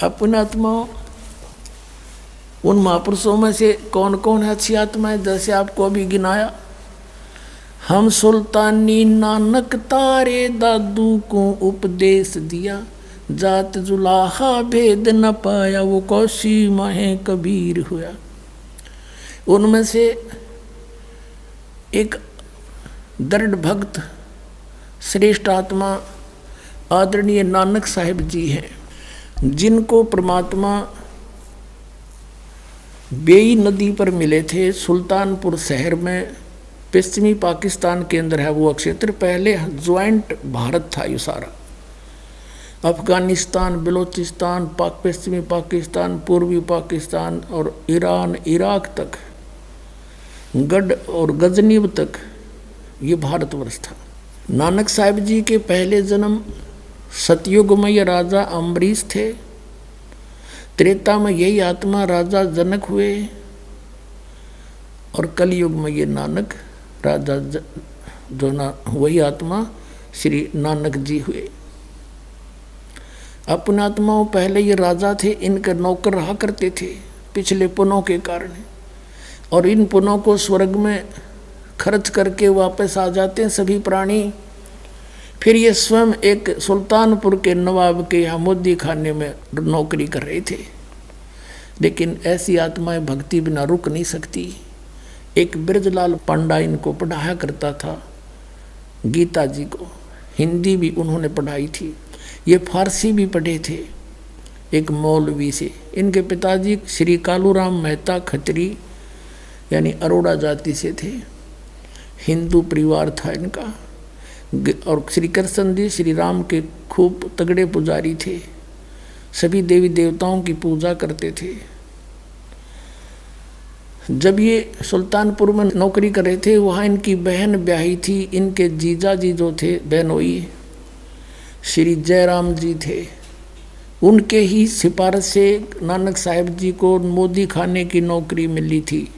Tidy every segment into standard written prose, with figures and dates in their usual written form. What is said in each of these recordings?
अपने आत्माओं, उन महापुरुषों में से कौन कौन है अच्छी आत्माएं, जैसे आपको अभी गिनाया। हम सुल्तानी नानक तारे दादू को उपदेश दिया, जात जुलाहा भेद न पाया, वो कौशी माहे कबीर हुआ। उनमें से एक दृढ़ भक्त श्रेष्ठ आत्मा आदरणीय नानक साहिब जी हैं, जिनको परमात्मा बेई नदी पर मिले थे। सुल्तानपुर शहर में, पश्चिमी पाकिस्तान के अंदर है वो क्षेत्र। पहले ज्वाइंट भारत था ये सारा, अफगानिस्तान, बलूचिस्तान, पश्चिमी पाकिस्तान, पूर्वी पाकिस्तान और ईरान, इराक तक, गढ़ और गजनीब तक ये भारतवर्ष था। नानक साहिब जी के पहले जन्म सतयुगमय राजा अम्बरीश थे। त्रेता में यही आत्मा राजा जनक हुए और कलयुग में ये नानक राजा जो ना वही आत्मा श्री नानक जी हुए। अपने आत्माओं पहले ये राजा थे, इनके नौकर रहा करते थे पिछले पुनों के कारण, और इन पुनों को स्वर्ग में खर्च करके वापस आ जाते हैं सभी प्राणी। फिर ये स्वयं एक सुल्तानपुर के नवाब के यहाँ मोदी खाने में नौकरी कर रहे थे। लेकिन ऐसी आत्माएं भक्ति बिना रुक नहीं सकती। एक ब्रजलाल पांडा इनको पढ़ाया करता था, गीता जी को हिंदी भी उन्होंने पढ़ाई थी, ये फारसी भी पढ़े थे एक मौलवी से। इनके पिताजी श्री कालूराम मेहता खत्री यानी अरोड़ा जाति से थे, हिंदू परिवार था इनका। और श्री कृष्ण जी श्री राम के खूब तगड़े पुजारी थे, सभी देवी देवताओं की पूजा करते थे। जब ये सुल्तानपुर में नौकरी कर रहे थे, वहाँ इनकी बहन ब्याही थी। इनके जीजा जी जो थे बहनोई श्री जयराम जी थे, उनके ही सिफारिश से नानक साहिब जी को मोदी खाने की नौकरी मिली थी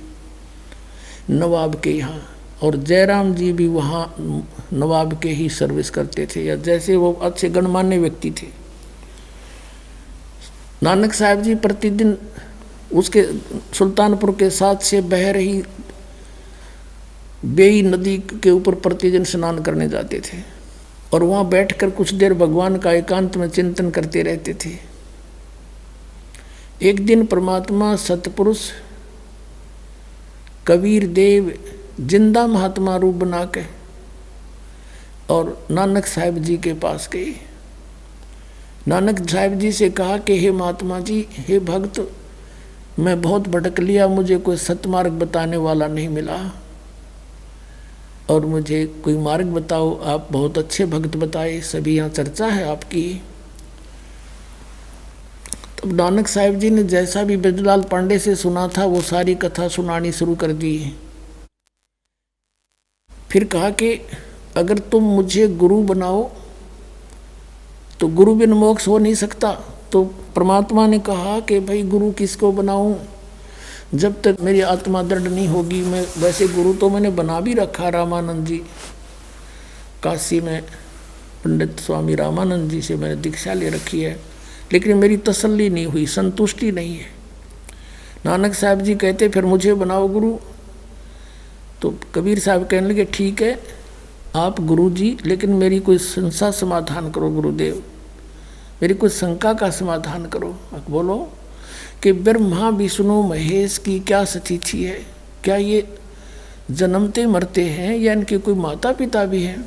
नवाब के यहाँ, और जयराम जी भी वहाँ नवाब के ही सर्विस करते थे, या जैसे वो अच्छे गणमान्य व्यक्ति थे। नानक साहिब जी प्रतिदिन उसके सुल्तानपुर के साथ से बह रही बेई नदी के ऊपर प्रतिदिन स्नान करने जाते थे, और वहाँ बैठकर कुछ देर भगवान का एकांत में चिंतन करते रहते थे। एक दिन परमात्मा सतपुरुष कबीर देव जिंदा महात्मा रूप बना के और नानक साहिब जी के पास गए। नानक साहिब जी से कहा कि हे महात्मा जी, हे भक्त, मैं बहुत भटक लिया, मुझे कोई सतमार्ग बताने वाला नहीं मिला, और मुझे कोई मार्ग बताओ। आप बहुत अच्छे भक्त बताए, सभी यहाँ चर्चा है आपकी। तब नानक साहिब जी ने जैसा भी ब्रजलाल पांडे से सुना था वो सारी कथा सुनानी शुरू कर दी। फिर कहा कि अगर तुम मुझे गुरु बनाओ तो गुरु बिन मोक्ष हो नहीं सकता। तो परमात्मा ने कहा कि भाई गुरु किसको बनाऊं, जब तक मेरी आत्मा दृढ़ नहीं होगी। मैं वैसे गुरु तो मैंने बना भी रखा, रामानंद जी, काशी में पंडित स्वामी रामानंद जी से मैंने दीक्षा ले रखी है, लेकिन मेरी तसल्ली नहीं हुई, संतुष्टि नहीं है। नानक साहब जी कहते फिर मुझे बनाओ गुरु। तो कबीर साहब कहने लगे ठीक है आप गुरु जी, लेकिन मेरी कोई शंका समाधान करो गुरुदेव, मेरी कोई शंका का समाधान करो। बोलो कि ब्रह्मा विष्णु महेश की क्या स्थिति है, क्या ये जन्मते मरते हैं या इनके कोई माता पिता भी हैं?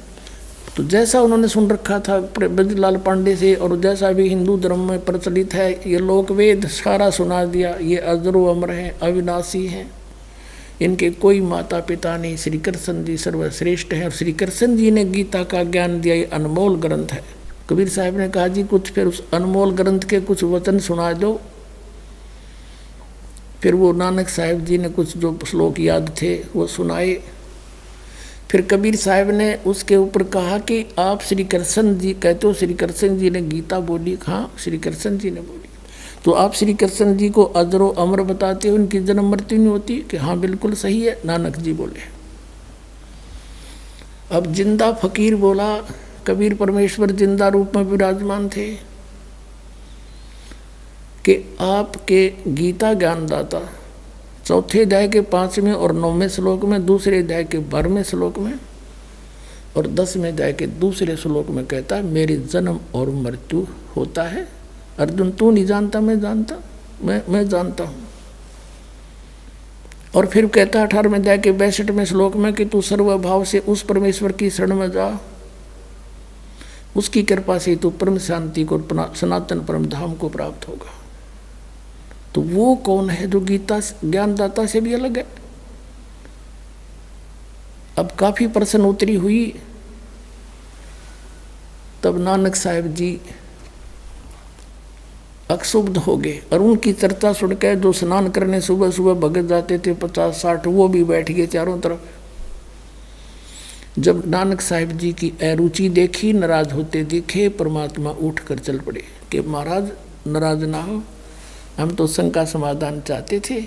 तो जैसा उन्होंने सुन रखा था ब्रजलाल पांडे से, और जैसा भी हिंदू धर्म में प्रचलित है, ये लोक वेद सारा सुना दिया। ये अजरो अमर हैं, अविनाशी हैं, इनके कोई माता पिता नहीं, श्री कृष्ण जी सर्वश्रेष्ठ हैं, और श्री कृष्ण जी ने गीता का ज्ञान दिया, ये अनमोल ग्रंथ है। कबीर साहब ने कहा जी कुछ फिर उस अनमोल ग्रंथ के कुछ वचन सुना दो। फिर वो नानक साहिब जी ने कुछ जो श्लोक याद थे वो सुनाए। फिर कबीर साहब ने उसके ऊपर कहा कि आप श्री कृष्ण जी कहते हो, श्री कृष्ण जी ने गीता बोली। हाँ श्री कृष्ण जी ने बोली। तो आप श्री कृष्ण जी को अजरो अमर बताते हो, उनकी जन्म मृत्यु नहीं होती? कि हाँ बिल्कुल सही है, नानक जी बोले। अब जिंदा फकीर बोला, कबीर परमेश्वर जिंदा रूप में विराजमान थे। कि आपके गीता ज्ञानदाता चौथे अध्याय के 5वें और 9वें श्लोक में, दूसरे अध्याय के 12वें श्लोक में और 10वें अध्याय के दूसरे श्लोक में कहता है मेरी जन्म और मृत्यु होता है। अर्जुन तू नहीं जानता, मैं जानता, मैं जानता हूँ। और फिर कहता है 18वें अध्याय के 62वें श्लोक में कि तू सर्वभाव से उस परमेश्वर की शरण में जा, उसकी कृपा से तू परम शांति को, सनातन परम धाम को प्राप्त होगा। तो वो कौन है जो गीता ज्ञानदाता से भी अलग है? अब काफी प्रश्न उत्तरी हुई, तब नानक साहब जी अक्षुब्ध हो गए और उनकी चर्चा सुनकर जो स्नान करने सुबह सुबह भगत जाते थे 50-60 वो भी बैठ गए चारों तरफ। जब नानक साहिब जी की अरुचि देखी, नाराज होते दिखे, परमात्मा उठकर चल पड़े कि महाराज नाराज ना हो, हम तो शंका समाधान चाहते थे,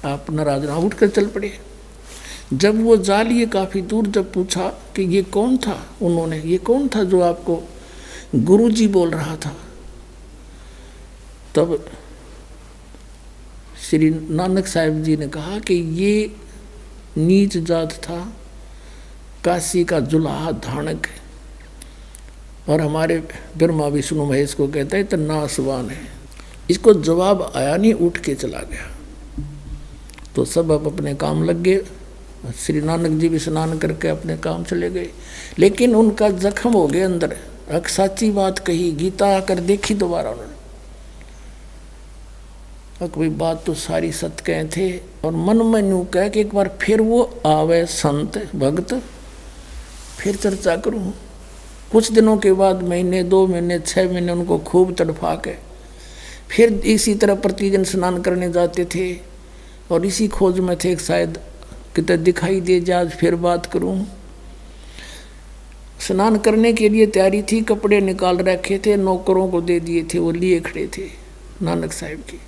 आप नाराज ना, उठकर चल पड़े। जब वो जा लिए काफ़ी दूर, जब पूछा कि ये कौन था, उन्होंने ये कौन था जो आपको गुरुजी बोल रहा था, तब श्री नानक साहिब जी ने कहा कि ये नीच जात था, काशी का जुलाहा धानक है और हमारे ब्रह्मा विष्णु महेश को कहते हैं तो नासवान है। इसको जवाब आया नहीं, उठ के चला गया। तो सब अब अपने काम लग गए। श्री नानक जी भी स्नान करके अपने काम चले गए, लेकिन उनका जख्म हो गया अंदर। एक सच्ची बात कही, गीता आकर देखी दोबारा उन्होंने, कोई बात तो सारी सत्य कहे थे और मन में यूँ कह कि एक बार फिर वो आवे संत भक्त, फिर चर्चा करूँ। कुछ दिनों के बाद, महीने 2 महीने 6 महीने उनको खूब तड़फा के फिर इसी तरह प्रतिदिन स्नान करने जाते थे और इसी खोज में थे शायद कितने दिखाई दे जाए, फिर बात करूँ। स्नान करने के लिए तैयारी थी, कपड़े निकाल रखे थे, नौकरों को दे दिए थे, वो लिए खड़े थे नानक साहिब की।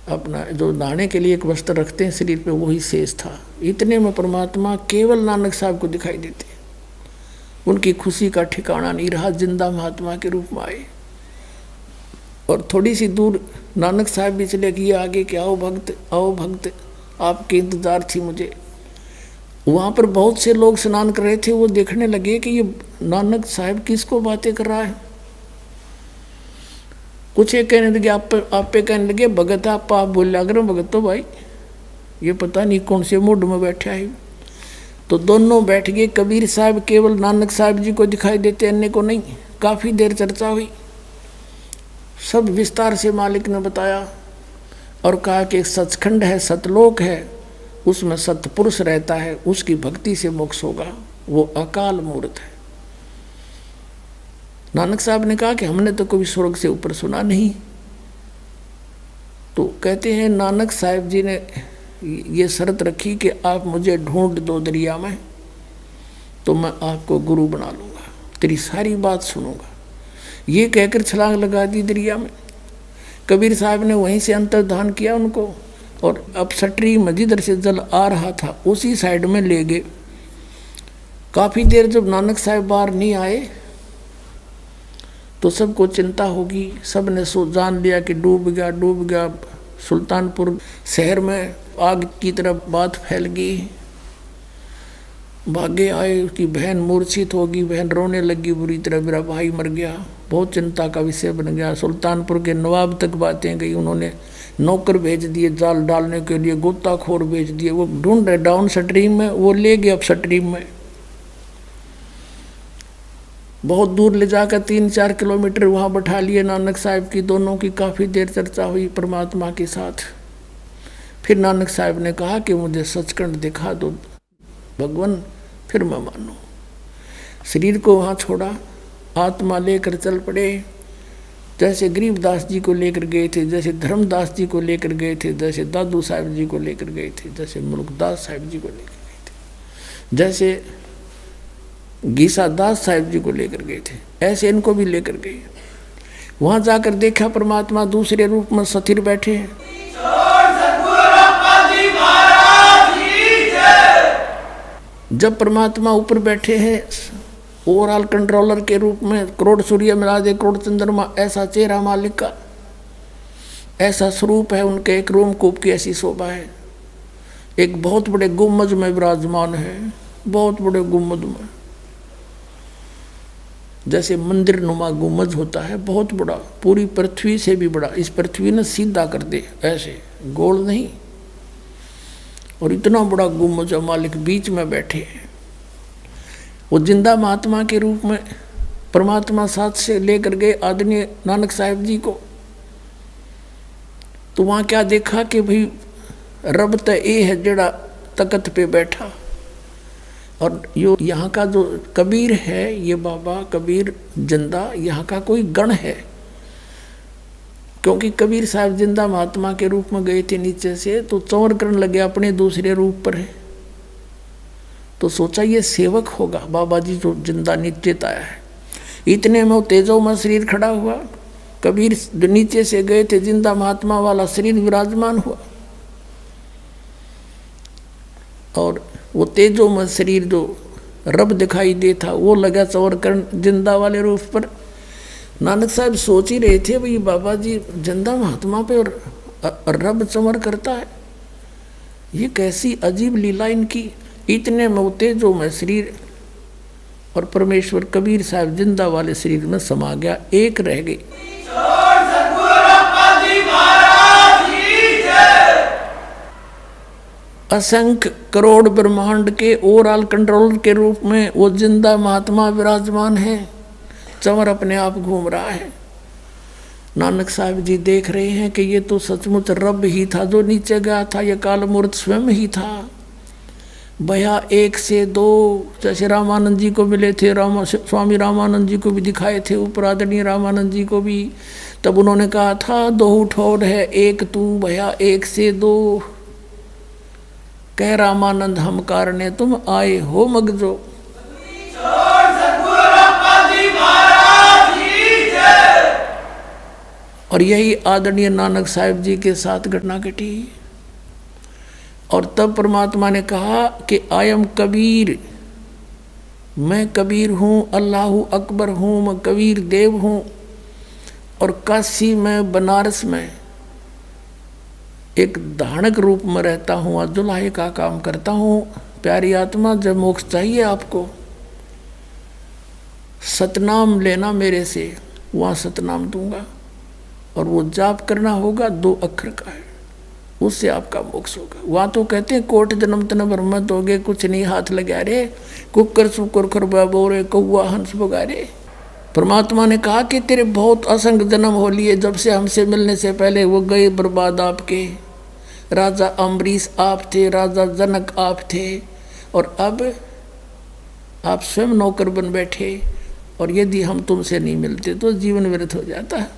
अपना जो नहाने के लिए एक वस्त्र रखते हैं शरीर पे, वही शेष था। इतने में परमात्मा केवल नानक साहब को दिखाई देते। उनकी खुशी का ठिकाना नहीं रहा, जिंदा महात्मा के रूप में आए और थोड़ी सी दूर नानक साहब भी चले गए आगे कि आओ भक्त, आओ भक्त, आपके इंतजार थी मुझे। वहाँ पर बहुत से लोग स्नान कर रहे थे, वो देखने लगे कि ये नानक साहब किसको बातें कर रहा है। कुछ एक कहने लगे आप पे कहने लगे भगत आप बोला करो, भगत तो भाई ये पता नहीं कौन से मूड में बैठा है। तो दोनों बैठ गए। कबीर साहब केवल नानक साहब जी को दिखाई देते, अन्य को नहीं। काफ़ी देर चर्चा हुई, सब विस्तार से मालिक ने बताया और कहा कि सचखंड है, सतलोक है, उसमें सतपुरुष रहता है, उसकी भक्ति से मोक्ष होगा, वो अकाल मूर्त है। नानक साहब ने कहा कि हमने तो कभी स्वर्ग से ऊपर सुना नहीं। तो कहते हैं नानक साहब जी ने ये शर्त रखी कि आप मुझे ढूंढ दो दरिया में, तो मैं आपको गुरु बना लूँगा, तेरी सारी बात सुनूंगा। ये कहकर छलांग लगा दी दरिया में। कबीर साहब ने वहीं से अंतर्धान किया उनको और अब सटरी में जिधर से जल आ रहा था उसी साइड में ले गए। काफ़ी देर जब नानक साहब बाहर नहीं आए तो सबको चिंता होगी, सब ने सो जान लिया कि डूब गया। सुल्तानपुर शहर में आग की तरफ बात फैल गई। भागे आए, उसकी बहन मूर्छित होगी, बहन रोने लगी बुरी तरह, मेरा भाई मर गया। बहुत चिंता का विषय बन गया। सुल्तानपुर के नवाब तक बातें गई, उन्होंने नौकर भेज दिए जाल डालने के लिए, गोताखोर भेज दिए, वो ढूंढ रहे डाउन स्ट्रीम में, वो ले गए अप स्ट्रीम में। बहुत दूर ले जाकर 3-4 किलोमीटर वहाँ बैठा लिए नानक साहब की। दोनों की काफ़ी देर चर्चा हुई परमात्मा के साथ। फिर नानक साहब ने कहा कि मुझे सचखंड दिखा दो भगवान, फिर मैं मानूं। शरीर को वहाँ छोड़ा, आत्मा लेकर चल पड़े। जैसे गरीबदास जी को लेकर गए थे, जैसे धर्मदास जी को लेकर गए थे, जैसे दादू साहब जी को लेकर गए थे, जैसे मुल्कदास साहब जी को लेकर गए थे, जैसे गीसा दास साहब जी को लेकर गए थे, ऐसे इनको भी लेकर गए। वहाँ जाकर देखा परमात्मा दूसरे रूप में स्थिर बैठे हैं। जब परमात्मा ऊपर बैठे हैं ओवरऑल कंट्रोलर के रूप में, करोड़ सूर्य मिला दे करोड़ चंद्रमा, ऐसा चेहरा मालिक का। ऐसा स्वरूप है उनके, एक रोमकूप की ऐसी शोभा है। एक बहुत बड़े गुम्बद में विराजमान है, बहुत बड़े गुम्बद में, जैसे मंदिर नुमा गुम्बद होता है, बहुत बड़ा, पूरी पृथ्वी से भी बड़ा। इस पृथ्वी ने सीधा कर दे, ऐसे गोल नहीं। और इतना बड़ा गुम्बद मालिक बीच में बैठे हैं। वो जिंदा महात्मा के रूप में परमात्मा साथ से लेकर गए आदरणीय नानक साहिब जी को। तो वहाँ क्या देखा कि भाई रब तो ये है जड़ा तकत पे बैठा। और यो यहाँ का जो कबीर है, ये बाबा कबीर जिंदा यहाँ का कोई गण है, क्योंकि कबीर साहब जिंदा महात्मा के रूप में गए थे नीचे से, तो चौर करने लगे अपने दूसरे रूप पर है। तो सोचा ये सेवक होगा बाबा जी जो जिंदा नीचे आया है। इतने में तेजो में शरीर खड़ा हुआ, कबीर जो नीचे से गए थे जिंदा महात्मा वाला शरीर विराजमान हुआ। और वो तेजो में शरीर जो रब दिखाई दे था वो लगा चौर करण जिंदा वाले रूप पर। नानक साहब सोच ही रहे थे भाई बाबा जी जिंदा महात्मा पे और रब चमर करता है, ये कैसी अजीब लीला इनकी। इतने में तेजो में शरीर और परमेश्वर कबीर साहब जिंदा वाले शरीर में समा गया, एक रह गई। असंख्य करोड़ ब्रह्मांड के ओवरऑल कंट्रोलर के रूप में वो जिंदा महात्मा विराजमान है, चंवर अपने आप घूम रहा है। नानक साहब जी देख रहे हैं कि ये तो सचमुच रब ही था जो नीचे गया था, ये काल मूर्त स्वयं ही था। भया एक से दो, जैसे रामानंद जी को मिले थे, स्वामी रामानंद जी को भी दिखाए थे, ऊपर आदरणीय रामानंद जी को भी। तब उन्होंने कहा था दो ठोर है एक तू, भया एक से दो, कह रामानंद हम कारणे तुम आए हो मगजो। और यही आदरणीय नानक साहिब जी के साथ घटना घटी। और तब परमात्मा ने कहा कि आई एम कबीर, मैं कबीर हूँ, अल्लाह अकबर हूँ, मैं कबीर देव हूँ। और काशी में बनारस में एक धानक रूप में रहता हूँ, जुलाहे का काम करता हूँ। प्यारी आत्मा जब मोक्ष चाहिए आपको, सतनाम लेना मेरे से, वहाँ सतनाम दूंगा। और वो जाप करना होगा 2 अक्षर का है, उससे आपका मोक्ष होगा। वहाँ तो कहते हैं कोट जन्म तन ब्रह्मत हो गए, कुछ नहीं हाथ लगा रे, कुकर सुकर खरबा बोरे कौआ हंस बगारे। परमात्मा ने कहा कि तेरे बहुत असंख्य जन्म हो लिए, जब से हमसे मिलने से पहले वो गए बर्बाद आपके। राजा अम्बरीश आप थे, राजा जनक आप थे, और अब आप स्वयं नौकर बन बैठे। और यदि हम तुमसे नहीं मिलते तो जीवन व्यर्थ हो जाता है।